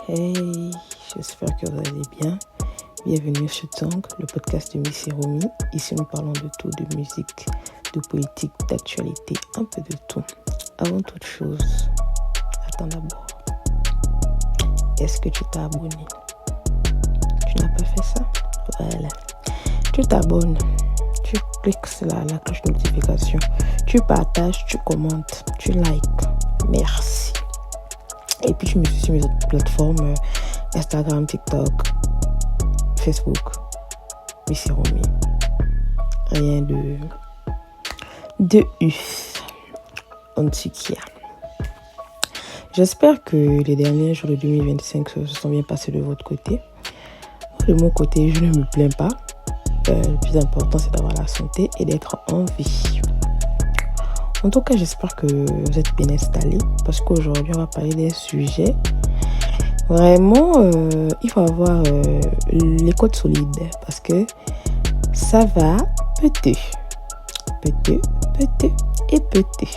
Hey, j'espère que vous allez bien. Bienvenue sur Tang, le podcast de Miss Romy. Ici, nous parlons de tout, de musique, de politique, d'actualité, un peu de tout. Avant toute chose, attends d'abord. Est-ce que tu t'es abonné? Tu n'as pas fait ça? Voilà. Tu t'abonnes. Tu cliques sur la cloche de notification. Tu partages, tu commentes, tu likes. Merci. Et puis, je me suis sur mes autres plateformes, Instagram, TikTok, Facebook, Miss Romy. Rien de ouf. En tout cas. J'espère que les derniers jours de 2025 se sont bien passés de votre côté. De mon côté, je ne me plains pas. Le plus important, c'est d'avoir la santé et d'être en vie. En tout cas, j'espère que vous êtes bien installés parce qu'aujourd'hui, on va parler d'un sujet. Vraiment, il faut avoir les côtes solides parce que ça va péter. Péter et péter.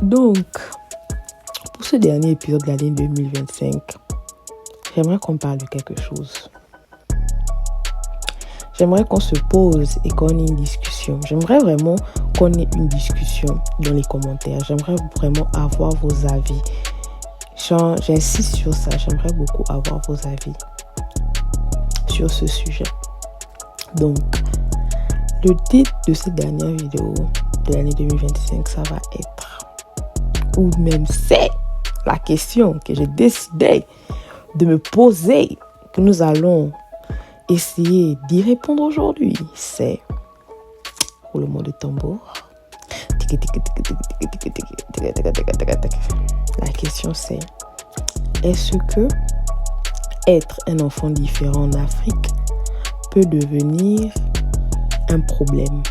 Donc, pour ce dernier épisode de l'année 2025, j'aimerais qu'on parle de quelque chose. J'aimerais qu'on se pose et qu'on ait une discussion. J'aimerais vraiment qu'on ait une discussion dans les commentaires. J'aimerais vraiment avoir vos avis. J'insiste sur ça. J'aimerais beaucoup avoir vos avis sur ce sujet. Donc, le titre de cette dernière vidéo de l'année 2025, ça va être, ou même c'est la question que j'ai décidé de me poser, que nous allons essayer d'y répondre aujourd'hui, c'est roulement de tambour. La question c'est, est-ce que être un enfant différent en Afrique peut devenir un problème?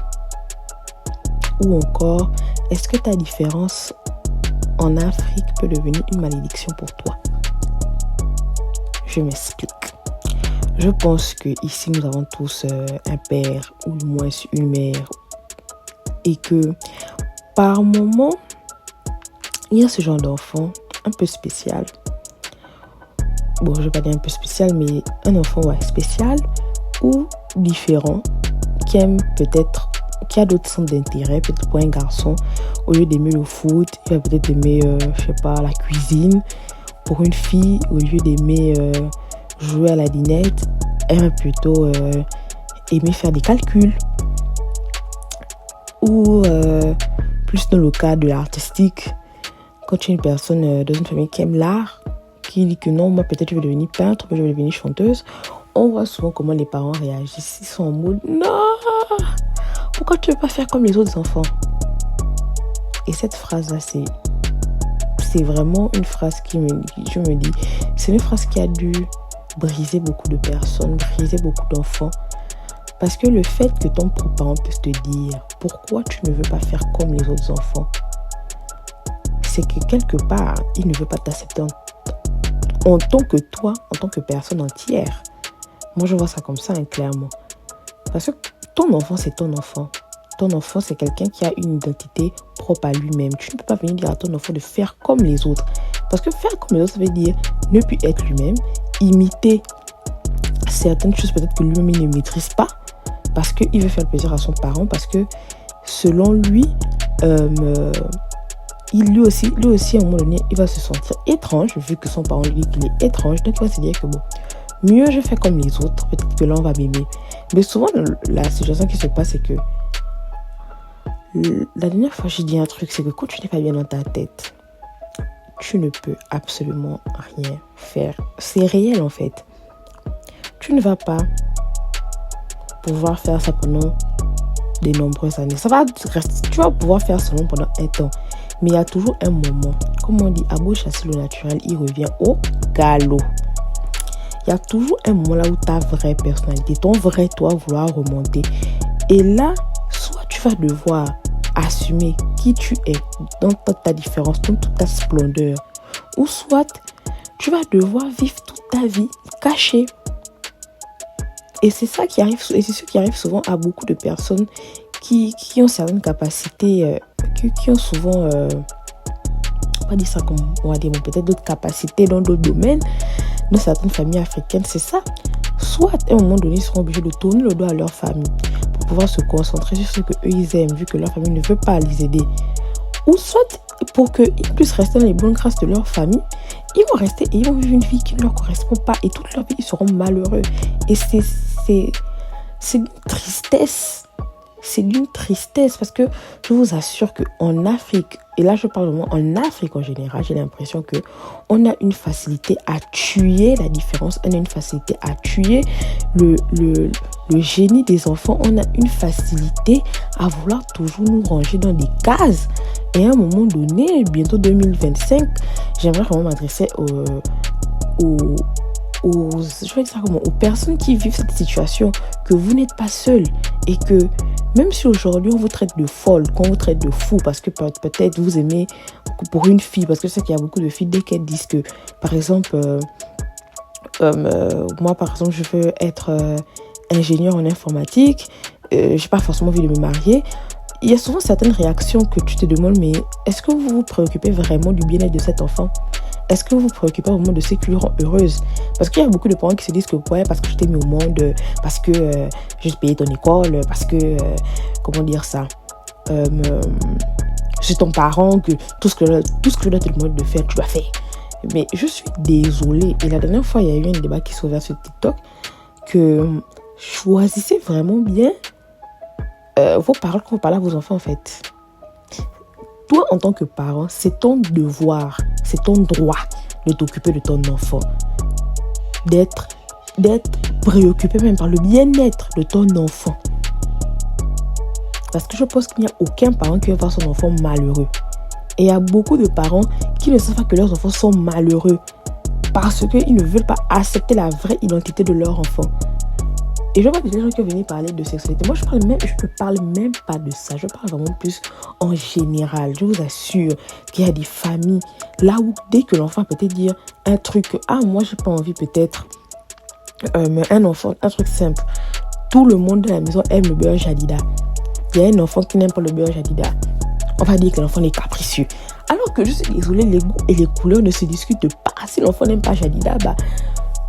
Ou encore, est-ce que ta différence en Afrique peut devenir une malédiction pour toi? Je m'explique. Je pense que ici nous avons tous un père ou au moins une mère et que par moment il y a ce genre d'enfant un peu spécial. Bon, je vais pas dire un peu spécial, mais un enfant spécial ou différent qui aime peut-être, qui a d'autres centres d'intérêt. Peut-être pour un garçon, au lieu d'aimer le foot, il va peut-être aimer, la cuisine. Pour une fille, au lieu d'aimer jouer à la dinette, elle va plutôt aimer faire des calculs. Ou plus dans le cas de l'artistique, quand tu es une personne dans une famille qui aime l'art, qui dit que non, moi peut-être je vais devenir peintre, moi je vais devenir chanteuse, on voit souvent comment les parents réagissent. Ils sont en mode non, pourquoi tu ne veux pas faire comme les autres enfants? Et cette phrase-là, c'est vraiment une phrase je me dis, c'est une phrase qui a dû briser beaucoup de personnes, briser beaucoup d'enfants. Parce que le fait que ton propre parent puisse te dire pourquoi tu ne veux pas faire comme les autres enfants, c'est que quelque part, il ne veut pas t'accepter en tant que toi, en tant que personne entière. Moi, je vois ça comme ça, clairement. Parce que ton enfant, c'est ton enfant. Ton enfant, c'est quelqu'un qui a une identité propre à lui-même. Tu ne peux pas venir dire à ton enfant de faire comme les autres. Parce que faire comme les autres, ça veut dire ne plus être lui-même, imiter certaines choses peut-être que lui-même il ne maîtrise pas, parce qu'il veut faire plaisir à son parent, parce que selon lui, lui aussi à un moment donné, il va se sentir étrange, vu que son parent lui dit qu'il est étrange. Donc il va se dire que bon, mieux je fais comme les autres, peut-être que là on va m'aimer. Mais souvent la situation qui se passe, c'est que la dernière fois j'ai dit un truc, c'est que quand tu n'es pas bien dans ta tête, tu ne peux absolument rien faire. C'est réel en fait. Tu ne vas pas pouvoir faire ça pendant de nombreuses années. Tu vas pouvoir faire ça pendant un temps. Mais il y a toujours un moment. Comme on dit, à beau chasser le naturel, il revient au galop. Il y a toujours un moment là où ta vraie personnalité, ton vrai toi vouloir remonter. Et là, soit tu vas devoir assumer qui tu es dans toute ta différence, dans toute ta splendeur. Ou soit tu vas devoir vivre toute ta vie cachée. Et c'est ça qui arrive, et c'est ce qui arrive souvent à beaucoup de personnes qui ont certaines capacités, qui ont souvent, on va dire ça comme, on va dire, bon, peut-être d'autres capacités dans d'autres domaines, dans certaines familles africaines, c'est ça. Soit à un moment donné, ils seront obligés de tourner le dos à leur famille pour pouvoir se concentrer sur ce qu'eux ils aiment, vu que leur famille ne veut pas les aider. Ou soit pour qu'ils puissent rester dans les bonnes grâces de leur famille, ils vont rester et ils vont vivre une vie qui ne leur correspond pas. Et toute leur vie, ils seront malheureux. Et c'est d'une tristesse. C'est d'une tristesse parce que je vous assure qu'en Afrique, et là je parle vraiment en Afrique en général, j'ai l'impression qu'on a une facilité à tuer la différence, on a une facilité à tuer le génie des enfants, on a une facilité à vouloir toujours nous ranger dans des cases. Et à un moment donné, bientôt 2025, j'aimerais vraiment m'adresser je vais dire ça comment, aux personnes qui vivent cette situation, que vous n'êtes pas seul et que même si aujourd'hui on vous traite de folle, qu'on vous traite de fou parce que peut-être vous aimez pour une fille, parce que je sais qu'il y a beaucoup de filles dès qu'elles disent que par exemple moi par exemple je veux être ingénieur en informatique, j'ai pas forcément envie de me marier. Il y a souvent certaines réactions que tu te demandes, mais est-ce que vous vous préoccupez vraiment du bien-être de cet enfant? Est-ce que vous vous préoccupez vraiment de ce qui lui rend heureuse? Parce qu'il y a beaucoup de parents qui se disent que ouais, parce que je t'ai mis au monde, parce que j'ai payé ton école, parce que, comment dire ça, c'est ton parent, que tout ce que je dois te demander de faire, tu dois faire. Mais je suis désolée. Et la dernière fois, il y a eu un débat qui s'est ouvert sur TikTok, que choisissez vraiment bien vos paroles quand vous parlez à vos enfants en fait. Toi, en tant que parent, c'est ton devoir, c'est ton droit de t'occuper de ton enfant. D'être préoccupé même par le bien-être de ton enfant. Parce que je pense qu'il n'y a aucun parent qui va voir son enfant malheureux. Et il y a beaucoup de parents qui ne savent pas que leurs enfants sont malheureux parce qu'ils ne veulent pas accepter la vraie identité de leur enfant. Et je vois des gens qui viennent parler de sexualité. Moi, je ne parle même pas de ça. Je parle vraiment plus en général. Je vous assure qu'il y a des familles là où dès que l'enfant peut peut-être dire un truc, moi, j'ai pas envie peut-être, un enfant, un truc simple. Tout le monde de la maison aime le beurre Jadida. Il y a un enfant qui n'aime pas le beurre Jadida. On va dire que l'enfant est capricieux. Alors que je suis désolée, les goûts et les couleurs ne se discutent pas. Si l'enfant n'aime pas Jadida,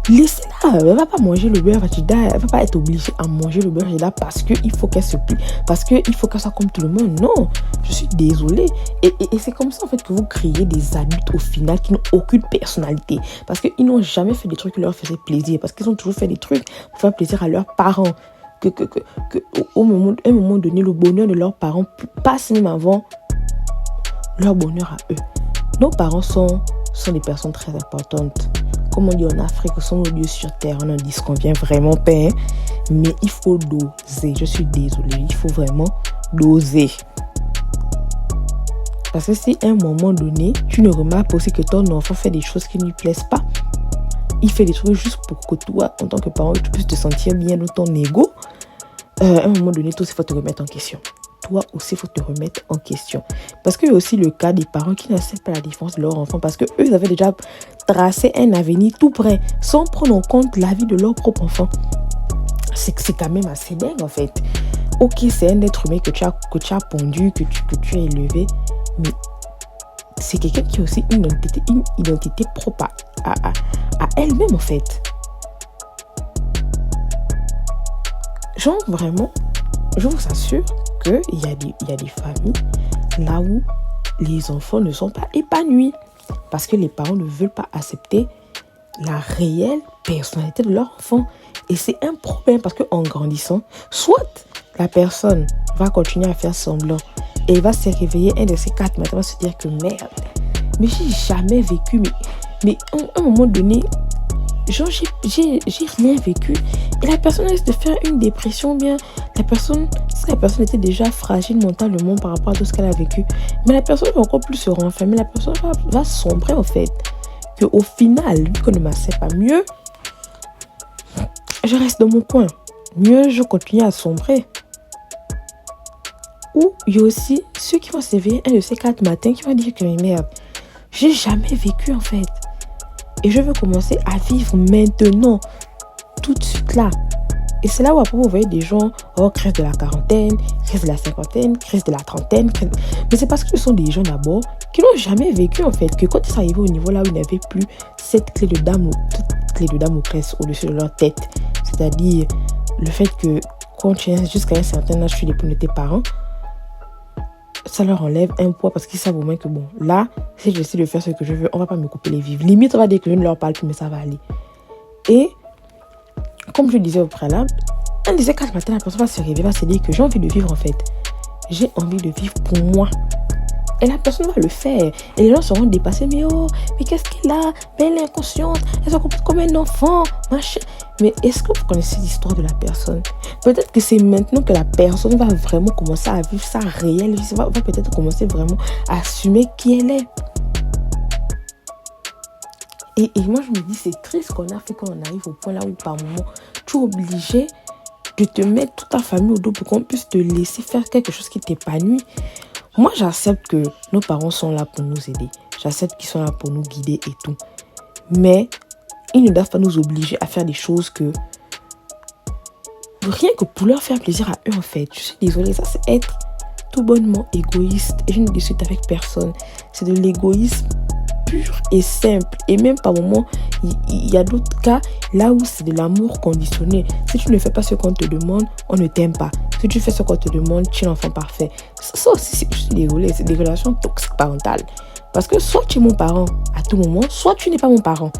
laissez-la, elle ne va pas manger le beurre Jadida, elle ne va pas être obligée à manger le beurre Jadida parce qu'il faut qu'elle se plie, parce qu'il faut qu'elle soit comme tout le monde. Non, je suis désolée. Et c'est comme ça en fait que vous créez des adultes au final qui n'ont aucune personnalité. Parce qu'ils n'ont jamais fait des trucs qui leur faisaient plaisir, parce qu'ils ont toujours fait des trucs pour faire plaisir à leurs parents. Au moment donné, le bonheur de leurs parents passe même avant leur bonheur à eux. Nos parents sont des personnes très importantes. Comme on dit en Afrique, sont nos dieux sur terre. On en dit ce qu'on vient vraiment pain. Mais il faut doser. Je suis désolée. Il faut vraiment doser. Parce que si à un moment donné, tu ne remarques aussi que ton enfant fait des choses qui ne lui plaisent pas, il fait des trucs juste pour que toi, en tant que parent, tu puisses te sentir bien dans ton ego, à un moment donné, toi aussi, il faut te remettre en question. Toi aussi, il faut te remettre en question. Parce qu'il y a aussi le cas des parents qui n'acceptent pas la différence de leur enfant parce qu'eux, ils avaient déjà tracé un avenir tout près sans prendre en compte la vie de leur propre enfant. C'est quand même assez dingue, en fait. Ok, c'est un être humain que tu as pondu, que tu as élevé, mais c'est quelqu'un qui a aussi une identité propre à elle-même, en fait. Genre, vraiment, je vous assure qu'il y a des familles là où les enfants ne sont pas épanouis parce que les parents ne veulent pas accepter la réelle personnalité de leur enfant. Et c'est un problème parce qu'en grandissant, soit la personne va continuer à faire semblant et va se réveiller un de ces 4 matins, va se dire que merde, mais j'ai jamais vécu, mais à un moment donné, genre j'ai rien vécu et la personne risque de faire une dépression, bien si la personne était déjà fragile mentalement par rapport à tout ce qu'elle a vécu, mais la personne va encore plus se renfermer, la personne va sombrer en fait, que au final, vu qu'on ne m'accepte pas, mieux je reste dans mon coin, mieux je continue à sombrer. Ou il y a aussi ceux qui vont s'éveiller un de ces 4 matins qui vont dire que merde, j'ai jamais vécu en fait. Et je veux commencer à vivre maintenant, tout de suite là. Et c'est là où après vous voyez des gens, crise de la quarantaine, crise de la cinquantaine, crise de la trentaine. Mais c'est parce que ce sont des gens d'abord qui n'ont jamais vécu en fait. Que quand ils sont arrivés au niveau là où ils n'avaient plus cette clé de Damoclès au-dessus de leur tête. C'est-à-dire le fait que quand tu es jusqu'à un certain âge, tu dépends de tes parents. Ça leur enlève un poids parce qu'ils savent au moins que bon, là, si je décide de faire ce que je veux, on va pas me couper les vivres. Limite, on va dire que je ne leur parle plus, mais ça va aller. Et comme je disais au préalable, un des 4 matins, la personne va se réveiller, va se dire que j'ai envie de vivre en fait. J'ai envie de vivre pour moi. Et la personne va le faire. Et les gens seront dépassés. Mais qu'est-ce qu'elle a? Mais elle est inconsciente. Elle se comporte comme un enfant. Machin. Mais est-ce que vous connaissez l'histoire de la personne? Peut-être que c'est maintenant que la personne va vraiment commencer à vivre sa réelle vie. Va peut-être commencer vraiment à assumer qui elle est. Et moi, je me dis, c'est triste qu'on a fait quand on arrive au point là où, par moment, tu es obligé de te mettre toute ta famille au dos pour qu'on puisse te laisser faire quelque chose qui t'épanouit. Moi, j'accepte que nos parents sont là pour nous aider. J'accepte qu'ils sont là pour nous guider et tout. Mais ils ne doivent pas nous obliger à faire des choses que... rien que pour leur faire plaisir à eux, en fait. Je suis désolée, ça, c'est être tout bonnement égoïste. Et je ne discute avec personne. C'est de l'égoïsme pur et simple. Et même par moments, il y a d'autres cas là où c'est de l'amour conditionné. Si tu ne fais pas ce qu'on te demande, on ne t'aime pas. Si tu fais ce qu'on te demande, tu es l'enfant parfait. Ça aussi, je suis désolée, c'est des relations toxiques parentales. Parce que soit tu es mon parent à tout moment, soit tu n'es pas mon parent.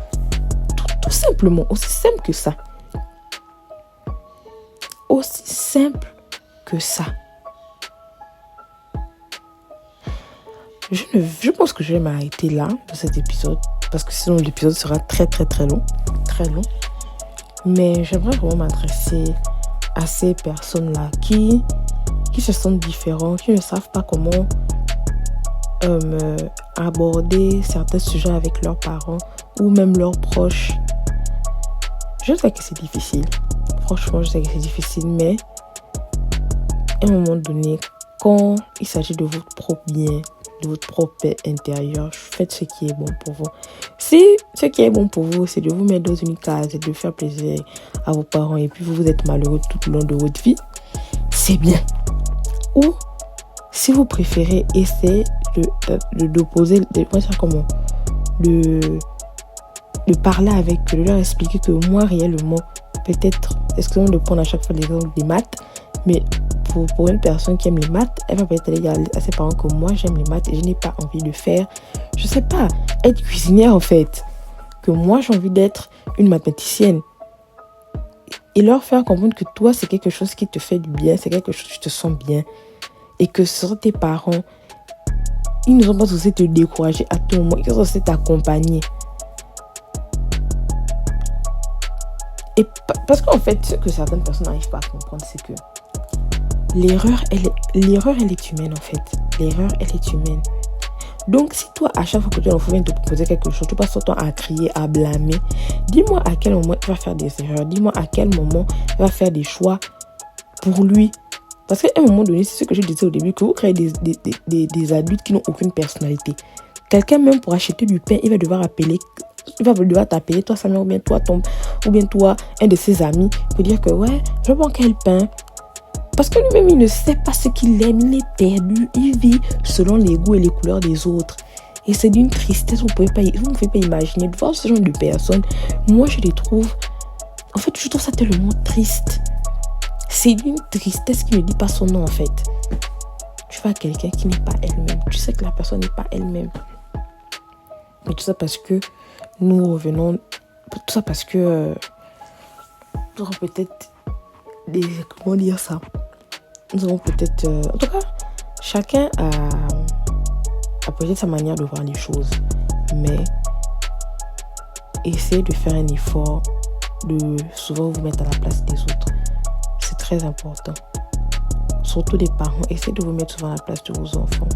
Tout simplement, aussi simple que ça. Aussi simple que ça. Je pense que je vais m'arrêter là, dans cet épisode. Parce que sinon, l'épisode sera très, très, très long. Très long. Mais j'aimerais vraiment m'adresser à ces personnes-là qui se sentent différents, qui ne savent pas comment aborder certains sujets avec leurs parents ou même leurs proches. Je sais que c'est difficile. Franchement, je sais que c'est difficile, mais à un moment donné, quand il s'agit de votre propre bien, de votre propre paix intérieure, faites ce qui est bon pour vous. Si ce qui est bon pour vous, c'est de vous mettre dans une case et de faire plaisir à vos parents et puis vous êtes malheureux tout au long de votre vie, c'est bien. Ou si vous préférez essayer de parler avec eux, de leur expliquer que moi réellement, peut-être, excusez-moi de prendre à chaque fois l'exemple des maths, mais pour une personne qui aime les maths, elle va peut-être aller à ses parents que moi j'aime les maths et je n'ai pas envie de faire, je sais pas, être cuisinière en fait, que moi j'ai envie d'être une mathématicienne. Et leur faire comprendre que toi c'est quelque chose qui te fait du bien, c'est quelque chose où tu te sens bien. Et que ce sont tes parents, ils ne sont pas censés te décourager à tout moment, ils sont censés t'accompagner. Et parce qu'en fait, ce que certaines personnes n'arrivent pas à comprendre, c'est que l'erreur, elle est humaine en fait. L'erreur, elle est humaine. Donc, si toi, à chaque fois que tu viens de te proposer quelque chose, tu passes ton temps à crier, à blâmer, dis-moi à quel moment il va faire des erreurs. Dis-moi à quel moment il va faire des choix pour lui. Parce qu'à un moment donné, c'est ce que je disais au début, que vous créez des adultes qui n'ont aucune personnalité. Quelqu'un même pour acheter du pain, il va devoir t'appeler, toi Samuel, ou bien toi, un de ses amis, pour dire que ouais, je prends quel pain. Parce que lui-même, il ne sait pas ce qu'il aime, il est perdu, il vit selon les goûts et les couleurs des autres. Et c'est d'une tristesse, vous ne pouvez pas imaginer. De voir ce genre de personnes, moi je les trouve, en fait, je trouve ça tellement triste. C'est d'une tristesse qui ne dit pas son nom en fait. Tu vois quelqu'un qui n'est pas elle-même. Tu sais que la personne n'est pas elle-même. Mais tout ça parce que nous revenons... Tout ça parce que... nous avons peut-être... comment dire ça? Nous avons peut-être... en tout cas, chacun a peut-être sa manière de voir les choses. Mais essayez de faire un effort de souvent vous mettre à la place des autres. C'est très important. Surtout les parents, essayez de vous mettre souvent à la place de vos enfants.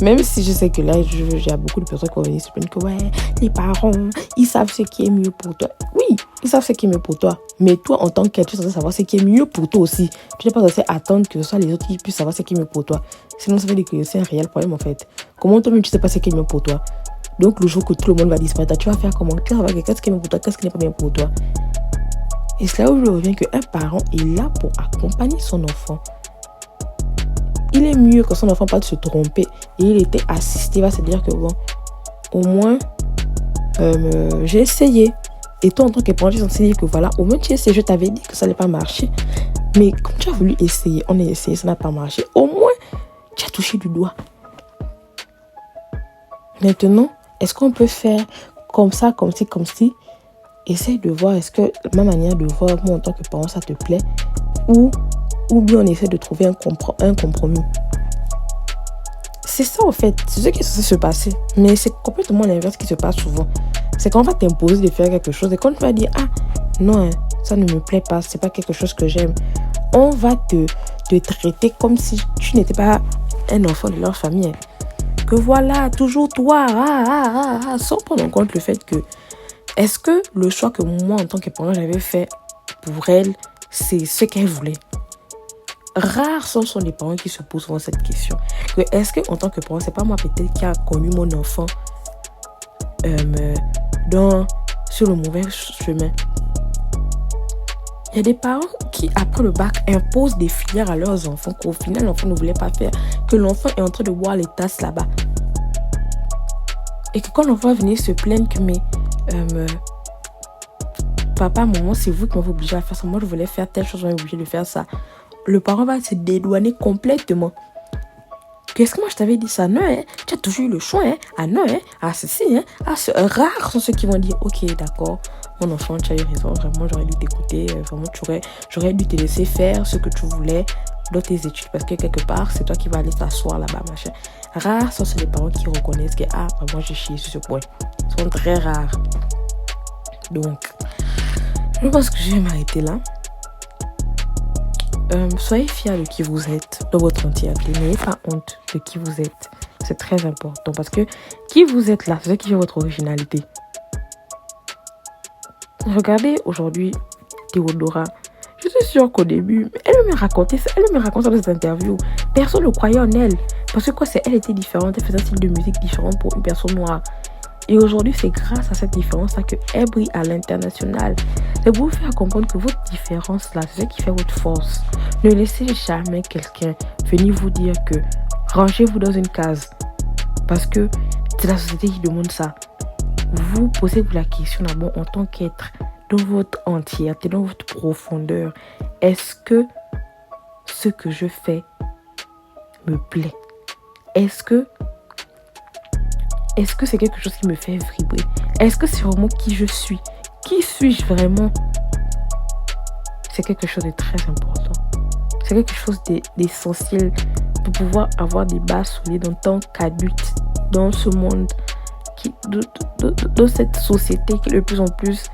Même si je sais que là, j'ai beaucoup de personnes qui vont venir se plaindre que ouais, les parents, ils savent ce qui est mieux pour toi. Oui, ils savent ce qui est mieux pour toi. Mais toi, en tant qu'adulte, tu es censé savoir ce qui est mieux pour toi aussi. Tu n'es pas censé attendre que ce soit les autres qui puissent savoir ce qui est mieux pour toi. Sinon, ça veut dire que c'est un réel problème en fait. Comment toi-même, tu ne sais pas ce qui est mieux pour toi? Donc, le jour que tout le monde va disparaître, tu vas faire comment? Tu vas voir qu'est-ce qui est mieux pour toi, qu'est-ce qui n'est pas bien pour toi. Et c'est là où je reviens qu'un parent est là pour accompagner son enfant. Il est mieux que son enfant pas de se tromper et il était assisté, il va se dire que bon, au moins, j'ai essayé. Et toi, en tant que parent, tu es censé dire que voilà, au moins tu essayé, je t'avais dit que ça n'allait pas marcher. Mais comme tu as voulu essayer, on a essayé, ça n'a pas marché. Au moins, tu as touché du doigt. Maintenant, est-ce qu'on peut faire comme ça, comme ci? Essaye de voir, est-ce que ma manière de voir, moi en tant que parent, ça te plaît? Ou bien on essaie de trouver un compromis. C'est ça en fait, c'est ce qui est censé se passer. Mais c'est complètement l'inverse qui se passe souvent. C'est qu'on va t'imposer de faire quelque chose et quand tu vas dire, ah non, ça ne me plaît pas, c'est pas quelque chose que j'aime. On va te traiter comme si tu n'étais pas un enfant de leur famille. Que voilà, toujours toi, sans prendre en compte le fait que est-ce que le choix que moi en tant que parent j'avais fait pour elle, c'est ce qu'elle voulait? Rares sont les parents qui se posent souvent cette question. Est-ce que en tant que parent, c'est pas moi peut-être qui a connu mon enfant sur le mauvais chemin? Il y a des parents qui, après le bac, imposent des filières à leurs enfants qu'au final, l'enfant ne voulait pas faire. Que l'enfant est en train de boire les tasses là-bas. Et que quand l'enfant va venir se plaindre que papa, maman, c'est vous qui m'avez obligé à faire ça. Moi, je voulais faire telle chose, on m'a obligé de faire ça. Le parent va se dédouaner complètement. Qu'est-ce que moi je t'avais dit ça? Non, tu as toujours eu le choix. Ah non, ah ceci. Rares sont ceux qui vont dire, ok, d'accord, mon enfant, tu as eu raison, vraiment, j'aurais dû t'écouter. Vraiment, j'aurais dû te laisser faire ce que tu voulais dans tes études. Parce que quelque part, c'est toi qui vas aller t'asseoir là-bas, machin. Rares sont les parents qui reconnaissent que, moi j'ai chié sur ce point. Ils sont très rares. Donc, je pense que je vais m'arrêter là. Soyez fiers de qui vous êtes dans votre entièreté. N'ayez pas honte de qui vous êtes. C'est très important parce que qui vous êtes là, c'est ce qui fait votre originalité. Regardez aujourd'hui Théodora. Je suis sûre qu'au début, elle me racontait ça. Elle me raconte dans les interviews. Personne ne croyait en elle. Parce que elle était différente. Elle faisait un style de musique différent pour une personne noire. Et aujourd'hui, c'est grâce à cette différence-là qu'elle brille à l'international. C'est pour vous faire comprendre que votre différence-là, c'est ce qui fait votre force. Ne laissez jamais quelqu'un venir vous dire que rangez-vous dans une case. Parce que c'est la société qui demande ça. Vous posez-vous la question d'abord en tant qu'être, dans votre entièreté, dans votre profondeur. Est-ce que ce que je fais me plaît? Est-ce que c'est quelque chose qui me fait vibrer? Est-ce que c'est vraiment qui je suis? Qui suis-je vraiment? C'est quelque chose de très important. C'est quelque chose d'essentiel pour pouvoir avoir des bases solides en tant qu'adulte dans ce monde, dans cette société qui est de plus en plus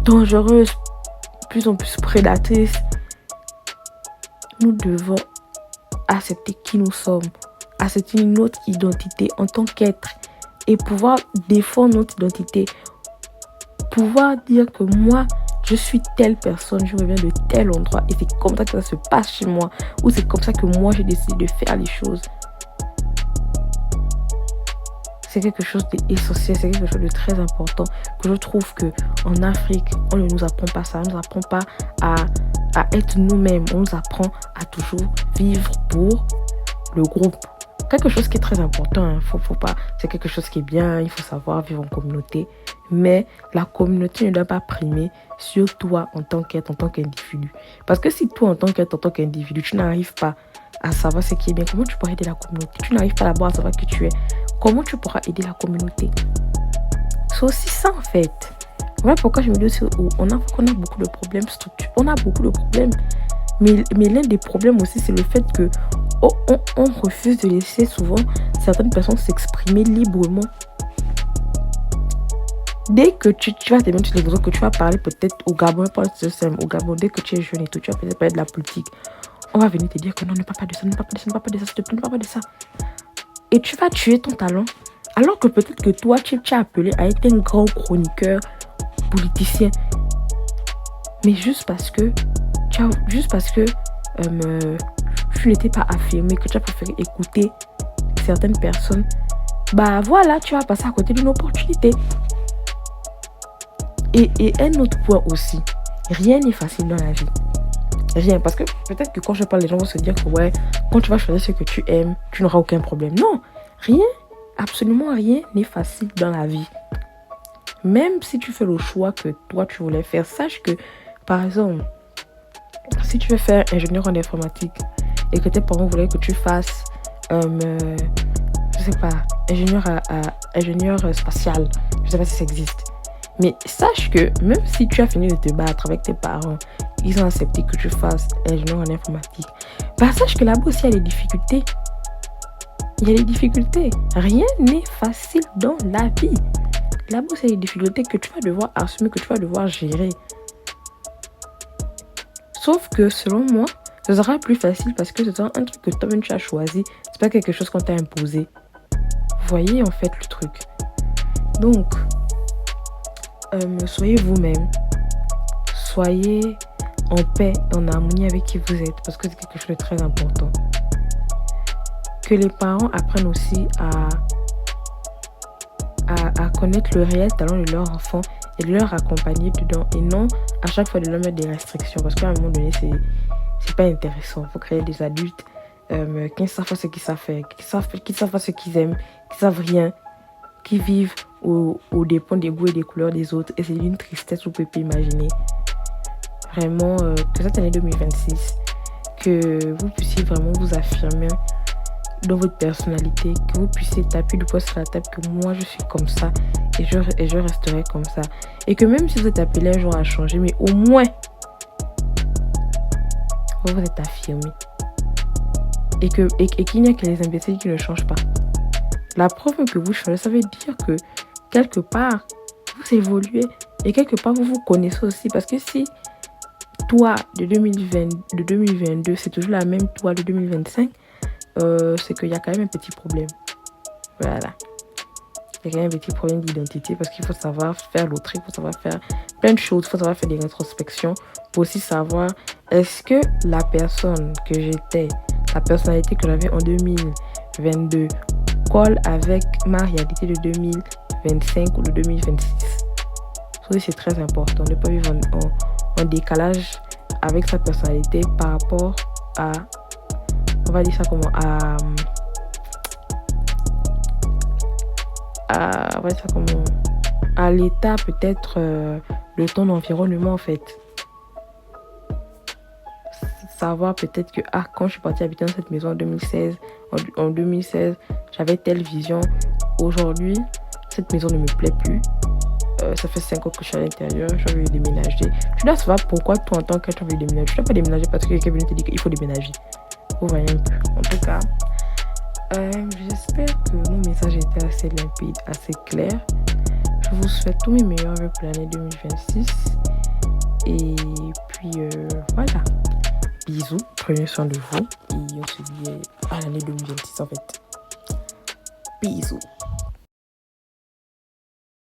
dangereuse, de plus en plus prédatrice. Nous devons accepter qui nous sommes, accepter notre identité en tant qu'être et pouvoir défendre notre identité. Pouvoir dire que moi, je suis telle personne, je reviens de tel endroit et c'est comme ça que ça se passe chez moi. Ou c'est comme ça que moi, j'ai décidé de faire les choses. C'est quelque chose d'essentiel, c'est quelque chose de très important que je trouve qu'en Afrique, on ne nous apprend pas ça. On ne nous apprend pas à être nous-mêmes. On nous apprend à toujours vivre pour le groupe. Quelque chose qui est très important, faut pas, c'est quelque chose qui est bien, il faut savoir vivre en communauté. Mais la communauté ne doit pas primer sur toi en tant qu'être, en tant qu'individu. Parce que si toi en tant qu'être, en tant qu'individu, tu n'arrives pas à savoir ce qui est bien, comment tu pourras aider la communauté? Tu n'arrives pas d'abord à savoir qui tu es. Comment tu pourras aider la communauté? C'est aussi ça en fait. Voilà pourquoi je me dis aussi, on a beaucoup de problèmes structurels. On a beaucoup de problèmes. Mais l'un des problèmes aussi, c'est le fait que on refuse de laisser souvent certaines personnes s'exprimer librement. Dès que tu vas te mettre sur l'exemple que tu vas parler peut-être au Gabon, au Gabon, dès que tu es jeune et tout, tu vas peut-être parler de la politique. On va venir te dire que non, ne parle pas de ça, ne parle pas de ça, ne parle pas de ça, s'il te plaît, ne parle pas de ça. Et tu vas tuer ton talent. Alors que peut-être que toi, tu es appelé à être un grand chroniqueur, politicien. Mais juste parce que tu n'étais pas affirmé, que tu as préféré écouter certaines personnes, bah voilà, tu vas passer à côté d'une opportunité. Et un autre point aussi, rien n'est facile dans la vie. Rien, parce que peut-être que quand je parle, les gens vont se dire que ouais, quand tu vas choisir ce que tu aimes, tu n'auras aucun problème. Non, rien, absolument rien n'est facile dans la vie. Même si tu fais le choix que toi tu voulais faire, sache que, par exemple, si tu veux faire ingénieur en informatique et que tes parents voulaient que tu fasses, je sais pas, ingénieur spatial, je sais pas si ça existe. Mais sache que même si tu as fini de te battre avec tes parents, ils ont accepté que tu fasses ingénieur en informatique. Bah sache que là-bas aussi il y a des difficultés. Il y a des difficultés. Rien n'est facile dans la vie. Là-bas c'est des difficultés que tu vas devoir assumer, que tu vas devoir gérer. Sauf que selon moi, ce sera plus facile parce que c'est un truc que toi-même tu as choisi. C'est pas quelque chose qu'on t'a imposé. Vous voyez en fait le truc. Donc, soyez vous-même. Soyez en paix, en harmonie avec qui vous êtes. Parce que c'est quelque chose de très important. Que les parents apprennent aussi à connaître le réel talent de leur enfant et de leur accompagner dedans. Et non à chaque fois de leur mettre des restrictions. Parce qu'à un moment donné, c'est pas intéressant. Il faut créer des adultes qui ne savent pas ce qu'ils savent faire, qui savent pas ce qu'ils aiment, qui savent rien, qui vivent au dépend des goûts et des couleurs des autres. Et c'est d'une tristesse, vous pouvez pas imaginer. Vraiment, que cette année 2026, que vous puissiez vraiment vous affirmer dans votre personnalité, que vous puissiez taper du poing sur la table, que moi je suis comme ça et je resterai comme ça. Et que même si vous êtes appelé un jour à changer, mais au moins, vous êtes affirmé. Et qu'il n'y a que les imbéciles qui ne changent pas. La preuve que vous changez, ça veut dire que quelque part, vous évoluez et quelque part, vous vous connaissez aussi. Parce que si toi, de 2022, c'est toujours la même toi de 2025, c'est qu'il y a quand même un petit problème. Voilà. Il y a quand même un petit problème d'identité parce qu'il faut savoir faire l'autre truc, il faut savoir faire plein de choses, il faut savoir faire des rétrospections pour aussi savoir est-ce que la personne que j'étais, la personnalité que j'avais en 2022 colle avec ma réalité de 2025 ou de 2026. Oui, c'est très important de ne pas vivre en décalage avec sa personnalité par rapport à, on va dire ça comment, on va dire ça comment, à l'état peut-être de ton environnement en fait. Savoir peut-être que quand je suis partie habiter dans cette maison en 2016, j'avais telle vision. Aujourd'hui, cette maison ne me plaît plus. Ça fait 5 ans que je suis à l'intérieur, j'ai envie de déménager. Tu dois savoir pourquoi toi en tant que tu as envie de déménager. Tu ne dois pas déménager parce que quelqu'un vient te dire qu'il faut déménager. Vous voyez un peu. En tout cas, j'espère que mon message était assez limpide, assez clair. Je vous souhaite tous mes meilleurs vœux pour l'année 2026. Et puis voilà. Bisous, prenez soin de vous et on se dit à l'année 2026 en fait. Bisous.